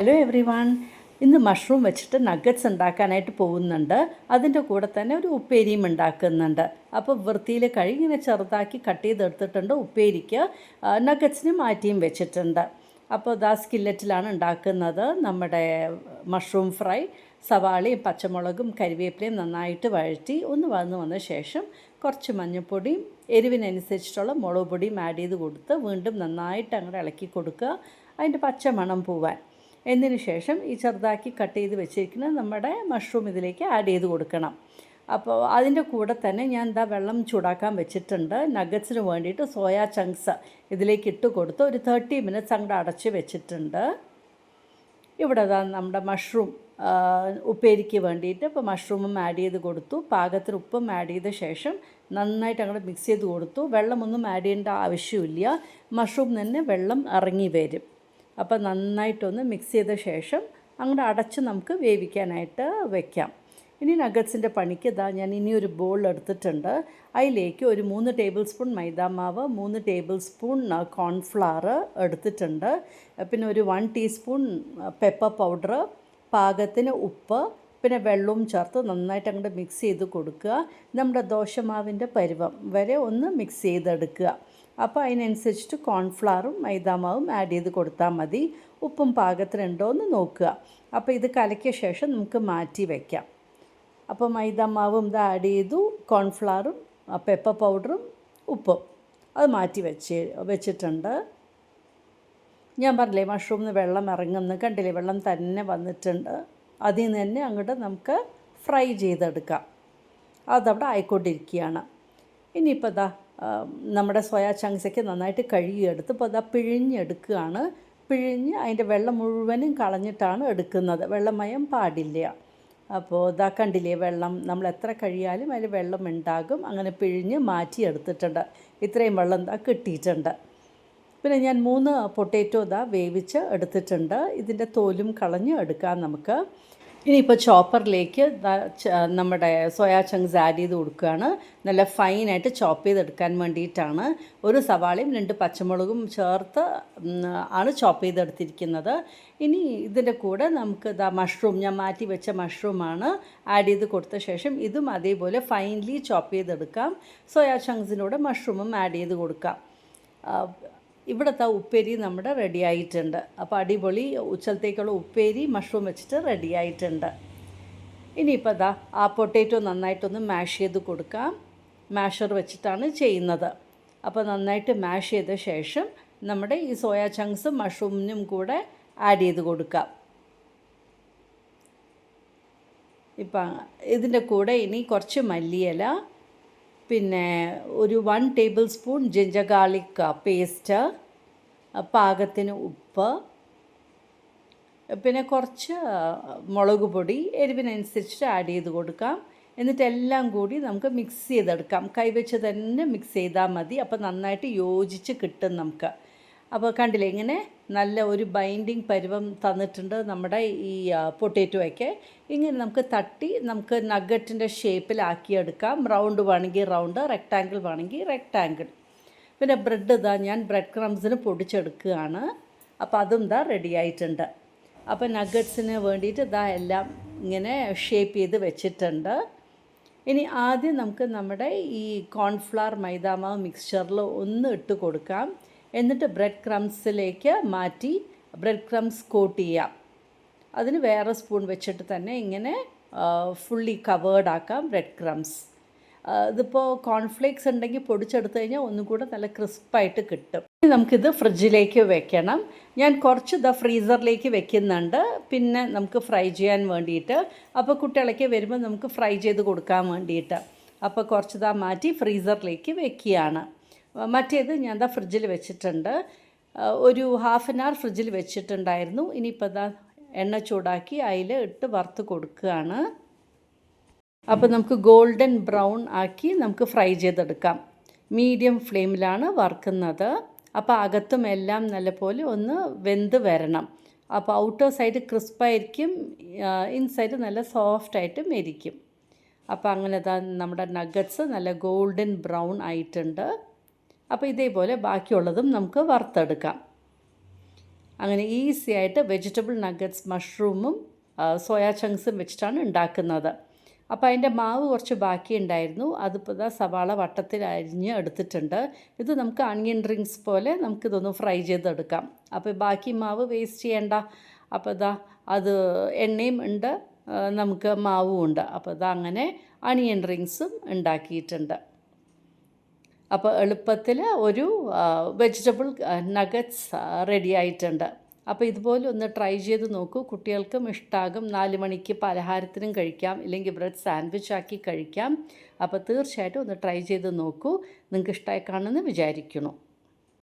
Hello every one. ഇന്ന് mushroom വെച്ചിട്ട് nuggets ഉണ്ടാക്കാനായിട്ട് പോകുന്നുണ്ട്. അതിൻ്റെ കൂടെ തന്നെ ഒരു ഉപ്പേരിയും ഉണ്ടാക്കുന്നുണ്ട്. അപ്പോൾ വൃത്തിയിൽ കഴുകി ഇങ്ങനെ ചെറുതാക്കി കട്ട് ചെയ്തെടുത്തിട്ടുണ്ട്. ഉപ്പേരിക്ക് നഗറ്റ്സിന് മാറ്റിയും വെച്ചിട്ടുണ്ട്. അപ്പോൾ ദാ സ്കില്ലറ്റിലാണ് ഉണ്ടാക്കുന്നത് നമ്മുടെ മഷ്റൂം ഫ്രൈ. സവാളയും പച്ചമുളകും കരിവേപ്പിലയും നന്നായിട്ട് വഴറ്റി ഒന്ന് വന്ന ശേഷം കുറച്ച് മഞ്ഞൾപ്പൊടിയും എരിവിനനുസരിച്ചിട്ടുള്ള മുളക് പൊടിയും ആഡ് ചെയ്ത് കൊടുത്ത് വീണ്ടും നന്നായിട്ട് അങ്ങോട്ട് ഇളക്കി കൊടുക്കുക, അതിൻ്റെ പച്ച മണം പോവാൻ. എന്നതിന് ശേഷം ഈ ചെറുതാക്കി കട്ട് ചെയ്ത് വെച്ചിരിക്കുന്ന നമ്മുടെ മഷ്റൂം ഇതിലേക്ക് ആഡ് ചെയ്ത് കൊടുക്കണം. അപ്പോൾ അതിൻ്റെ കൂടെ തന്നെ ഞാൻ എന്താ വെള്ളം ചൂടാക്കാൻ വെച്ചിട്ടുണ്ട്. നഗറ്റ്സിന് വേണ്ടിയിട്ട് സോയാ ചങ്ക്സ് ഇതിലേക്ക് ഇട്ട് കൊടുത്ത് ഒരു 30 മിനിറ്റ്സ് അങ്ങോട്ട് അടച്ച് വെച്ചിട്ടുണ്ട്. ഇവിടെ നമ്മുടെ മഷ്റൂം ഉപ്പേരിക്ക് വേണ്ടിയിട്ട് ഇപ്പോൾ മഷ്റൂമും ആഡ് ചെയ്ത് കൊടുത്തു. പാകത്തിന് ഉപ്പും ആഡ് ചെയ്ത ശേഷം നന്നായിട്ട് അങ്ങോട്ട് മിക്സ് ചെയ്ത് കൊടുത്തു. വെള്ളമൊന്നും ആഡ് ചെയ്യേണ്ട ആവശ്യമില്ല, മഷ്റൂം തന്നെ വെള്ളം ഇറങ്ങി വരും. അപ്പോൾ നന്നായിട്ടൊന്ന് മിക്സ് ചെയ്ത ശേഷം അങ്ങോട്ട് അടച്ച് നമുക്ക് വേവിക്കാനായിട്ട് വെക്കാം. ഇനി നഗറ്റ്സിൻ്റെ പണിക്ക് ഇതാ ഞാൻ ഇനി ഒരു ബോൾ എടുത്തിട്ടുണ്ട്. അതിലേക്ക് ഒരു 3 ടേബിൾ സ്പൂൺ മൈദാമാവ്, 3 ടേബിൾ സ്പൂൺ കോൺഫ്ലവർ എടുത്തിട്ടുണ്ട്. പിന്നെ ഒരു 1 ടീസ്പൂൺ പെപ്പർ പൗഡർ, പാകത്തിന് ഉപ്പ്, പിന്നെ വെള്ളവും ചേർത്ത് നന്നായിട്ട് അങ്ങോട്ട് മിക്സ് ചെയ്ത് കൊടുക്കുക. നമ്മുടെ ദോശമാവിൻ്റെ പരുവം വരെ ഒന്ന് മിക്സ് ചെയ്തെടുക്കുക. അപ്പോൾ അതിനനുസരിച്ചിട്ട് കോൺഫ്ലവറും മൈദാമാവും ആഡ് ചെയ്ത് കൊടുത്താൽ മതി. ഉപ്പും പാകത്തിനുണ്ടോ എന്ന് നോക്കുക. അപ്പോൾ ഇത് കലക്കിയ ശേഷം നമുക്ക് മാറ്റി വയ്ക്കാം. അപ്പോൾ മൈദാമാവും ഇത് ആഡ് ചെയ്തു, കോൺഫ്ലവറും പെപ്പർ പൗഡറും ഉപ്പും അത് മാറ്റി വെച്ചിട്ടുണ്ട്. ഞാൻ പറഞ്ഞില്ലേ മഷ്റൂമിന് വെള്ളം ഇറങ്ങുന്നു, കണ്ടില്ലേ വെള്ളം തന്നെ വന്നിട്ടുണ്ട്. അതിൽ നിന്ന് തന്നെ അങ്ങോട്ട് നമുക്ക് ഫ്രൈ ചെയ്തെടുക്കാം. അതവിടെ ആയിക്കൊണ്ടിരിക്കുകയാണ്. ഇനിയിപ്പോൾ ഇതാ നമ്മുടെ സോയാ ചങ്ക്സൊക്കെ നന്നായിട്ട് കഴുകിയെടുത്ത് ഇപ്പോൾ അതാ പിഴിഞ്ഞെടുക്കുകയാണ്. പിഴിഞ്ഞ് അതിൻ്റെ വെള്ളം മുഴുവനും കളഞ്ഞിട്ടാണ് എടുക്കുന്നത്. വെള്ളമയം പാടില്ല. അപ്പോൾ ഇതാ കണ്ടില്ലേ വെള്ളം നമ്മൾ എത്ര കഴിയാലും അതിൽ വെള്ളം ഉണ്ടാകും. അങ്ങനെ പിഴിഞ്ഞ് മാറ്റിയെടുത്തിട്ടുണ്ട്. ഇത്രയും വെള്ളം ഇതാ കിട്ടിയിട്ടുണ്ട്. പിന്നെ ഞാൻ 3 പൊട്ടാറ്റോ ഇതാ വേവിച്ച് എടുത്തിട്ടുണ്ട്. ഇതിൻ്റെ തോലും കളഞ്ഞ് എടുക്കാം നമുക്ക്. ഇനിയിപ്പോൾ ചോപ്പറിലേക്ക് നമ്മുടെ സോയാ ചങ്ക്സ് ആഡ് ചെയ്ത് കൊടുക്കുകയാണ്. നല്ല ഫൈനായിട്ട് ചോപ്പ് ചെയ്തെടുക്കാൻ വേണ്ടിയിട്ടാണ്. ഒരു സവാളയും 2 പച്ചമുളകും ചേർത്ത് ആണ് ചോപ്പ് ചെയ്തെടുത്തിരിക്കുന്നത്. ഇനി ഇതിൻ്റെ കൂടെ നമുക്ക് മഷ്റൂം, ഞാൻ മാറ്റി വെച്ച മഷ്റൂമാണ് ആഡ് ചെയ്ത് കൊടുത്ത ശേഷം ഇതും അതേപോലെ ഫൈൻലി ചോപ്പ് ചെയ്തെടുക്കാം. സോയാ ചങ്ക്സിനോട് മഷ്റൂമും ആഡ് ചെയ്ത് കൊടുക്കാം. ഇവിടുത്തെ ഉപ്പേരി നമ്മുടെ റെഡി ആയിട്ടുണ്ട്. അപ്പോൾ അടിപൊളി ഉച്ചലത്തേക്കുള്ള ഉപ്പേരി മഷ്റൂം വെച്ചിട്ട് റെഡി ആയിട്ടുണ്ട്. ഇനിയിപ്പോൾ ഇതാ ആ പൊട്ടാറ്റോ നന്നായിട്ടൊന്ന് മാഷ് ചെയ്ത് കൊടുക്കാം. മാഷർ വെച്ചിട്ടാണ് ചെയ്യുന്നത്. അപ്പോൾ നന്നായിട്ട് മാഷ് ചെയ്ത ശേഷം നമ്മുടെ ഈ സോയാ ചങ്ക്സും മഷ്റൂമിനും കൂടെ ആഡ് ചെയ്ത് കൊടുക്കാം. ഇപ്പം ഇതിൻ്റെ കൂടെ ഇനി കുറച്ച് മല്ലിയില, പിന്നെ ഒരു 1 table spoon ginger garlic paste, പാകത്തിന് ഉപ്പ്, പിന്നെ കുറച്ച് മുളക് പൊടി എരിവിനനുസരിച്ച് ആഡ് ചെയ്ത് കൊടുക്കാം. എന്നിട്ട് എല്ലാം കൂടി നമുക്ക് മിക്സ് ചെയ്തെടുക്കാം. കൈവച്ച് തന്നെ മിക്സ് ചെയ്താൽ മതി. അപ്പോൾ നന്നായിട്ട് യോജിച്ച് കിട്ടും നമുക്ക്. അപ്പോൾ കണ്ടില്ലേ ഇങ്ങനെ നല്ല ഒരു ബൈൻഡിങ് പരുവം തന്നിട്ടുണ്ട് നമ്മുടെ ഈ പൊട്ടാറ്റോയൊക്കെ. ഇങ്ങനെ നമുക്ക് തട്ടി നമുക്ക് നഗറ്റിൻ്റെ ഷേപ്പിലാക്കിയെടുക്കാം. റൗണ്ട് വേണമെങ്കിൽ റൗണ്ട്, റെക്റ്റാങ്കിൾ വേണമെങ്കിൽ റെക്റ്റാങ്കിൾ. പിന്നെ ബ്രെഡ് ഇതാ ഞാൻ ബ്രെഡ് ക്രംസിന് പൊടിച്ചെടുക്കുകയാണ്. അപ്പോൾ അതും ഇതാ റെഡി ആയിട്ടുണ്ട്. അപ്പോൾ നഗറ്റ്സിന് വേണ്ടിയിട്ട് ഇതാ എല്ലാം ഇങ്ങനെ ഷേപ്പ് ചെയ്ത് വെച്ചിട്ടുണ്ട്. ഇനി ആദ്യം നമുക്ക് നമ്മുടെ ഈ കോൺഫ്ലവർ മൈദാമാവ് മിക്സ്ചറിൽ ഒന്ന് ഇട്ട് കൊടുക്കാം. എന്നിട്ട് ബ്രെഡ് ക്രംസിലേക്ക് മാറ്റി ബ്രെഡ് ക്രംസ് കോട്ട് ചെയ്യാം. അതിന് വേറെ സ്പൂൺ വെച്ചിട്ട് തന്നെ ഇങ്ങനെ ഫുള്ളി കവേർഡ് ആക്കാം ബ്രെഡ് ക്രംസ്. ഇതിപ്പോൾ കോൺഫ്ലേക്സ് ഉണ്ടെങ്കിൽ പൊടിച്ചെടുത്ത് കഴിഞ്ഞാൽ ഒന്നും കൂടെ നല്ല ക്രിസ്പായിട്ട് കിട്ടും. ഇനി നമുക്കിത് ഫ്രിഡ്ജിലേക്ക് വെക്കണം. ഞാൻ കുറച്ച് ഫ്രീസറിലേക്ക് വെക്കുന്നുണ്ട്, പിന്നെ നമുക്ക് ഫ്രൈ ചെയ്യാൻ വേണ്ടിയിട്ട്. അപ്പോൾ കുട്ടികളൊക്കെ വരുമ്പോൾ നമുക്ക് ഫ്രൈ ചെയ്ത് കൊടുക്കാൻ വേണ്ടിയിട്ട്. അപ്പോൾ കുറച്ച് മാറ്റി ഫ്രീസറിലേക്ക് വെക്കുകയാണ്. മറ്റേത് ഞാൻ ഫ്രിഡ്ജിൽ വെച്ചിട്ടുണ്ട്. ഒരു 1/2 hour ഫ്രിഡ്ജിൽ വെച്ചിട്ടുണ്ടായിരുന്നു. ഇനിയിപ്പോൾ എണ്ണ ചൂടാക്കി അതിൽ ഇട്ട് വറുത്ത് കൊടുക്കുകയാണ്. അപ്പോൾ നമുക്ക് ഗോൾഡൻ ബ്രൗൺ ആക്കി നമുക്ക് ഫ്രൈ ചെയ്തെടുക്കാം. മീഡിയം ഫ്ലെയിമിലാണ് വറുക്കുന്നത്. അപ്പോൾ അകത്തും എല്ലാം നല്ലപോലെ ഒന്ന് വെന്ത് വരണം. അപ്പോൾ ഔട്ടർ സൈഡ് ക്രിസ്പായിരിക്കും, ഇൻസൈഡ് നല്ല സോഫ്റ്റായിട്ടും ഇരിക്കും. അപ്പോൾ അങ്ങനെ നമ്മുടെ നഗറ്റ്സ് നല്ല ഗോൾഡൻ ബ്രൗൺ ആയിട്ടുണ്ട്. അപ്പോൾ ഇതേപോലെ ബാക്കിയുള്ളതും നമുക്ക് വറുത്തെടുക്കാം. അങ്ങനെ ഈസി ആയിട്ട് വെജിറ്റബിൾ നഗറ്റ്സ് മഷ്റൂമും സോയാ ചങ്ക്സും വെച്ചിട്ടാണ് ഉണ്ടാക്കുന്നത്. അപ്പോൾ അതിൻ്റെ മാവ് കുറച്ച് ബാക്കിയുണ്ടായിരുന്നു. അതിപ്പോൾ ഇതാ സവാള വട്ടത്തിൽ അരിഞ്ഞ് എടുത്തിട്ടുണ്ട്. ഇത് നമുക്ക് അണിയൻ റിങ്സ് പോലെ നമുക്കിതൊന്ന് ഫ്രൈ ചെയ്തെടുക്കാം. അപ്പോൾ ബാക്കി മാവ് വേസ്റ്റ് ചെയ്യേണ്ട. അപ്പോൾ ഇതാ അത് എണ്ണയും ഉണ്ട്, നമുക്ക് മാവും ഉണ്ട്. അപ്പോൾ ഇതാ അങ്ങനെ അണിയൻ റിങ്സും ഉണ്ടാക്കിയിട്ടുണ്ട്. അപ്പോൾ എളുപ്പത്തിൽ ഒരു വെജിറ്റബിൾ നഗറ്റ്സ് റെഡി ആയിട്ടുണ്ട്. അപ്പോൾ ഇതുപോലെ ഒന്ന് ട്രൈ ചെയ്ത് നോക്കൂ. കുട്ടികൾക്കും ഇഷ്ടമാകും. 4 മണിക്ക് പലഹാരത്തിനും കഴിക്കാം, ഇല്ലെങ്കിൽ ബ്രെഡ് സാൻഡ്വിച്ച് ആക്കി കഴിക്കാം. അപ്പോൾ തീർച്ചയായിട്ടും ഒന്ന് ട്രൈ ചെയ്ത് നോക്കൂ. നിങ്ങൾക്ക് ഇഷ്ടമായി കാണുമെന്ന് വിചാരിക്കുന്നു.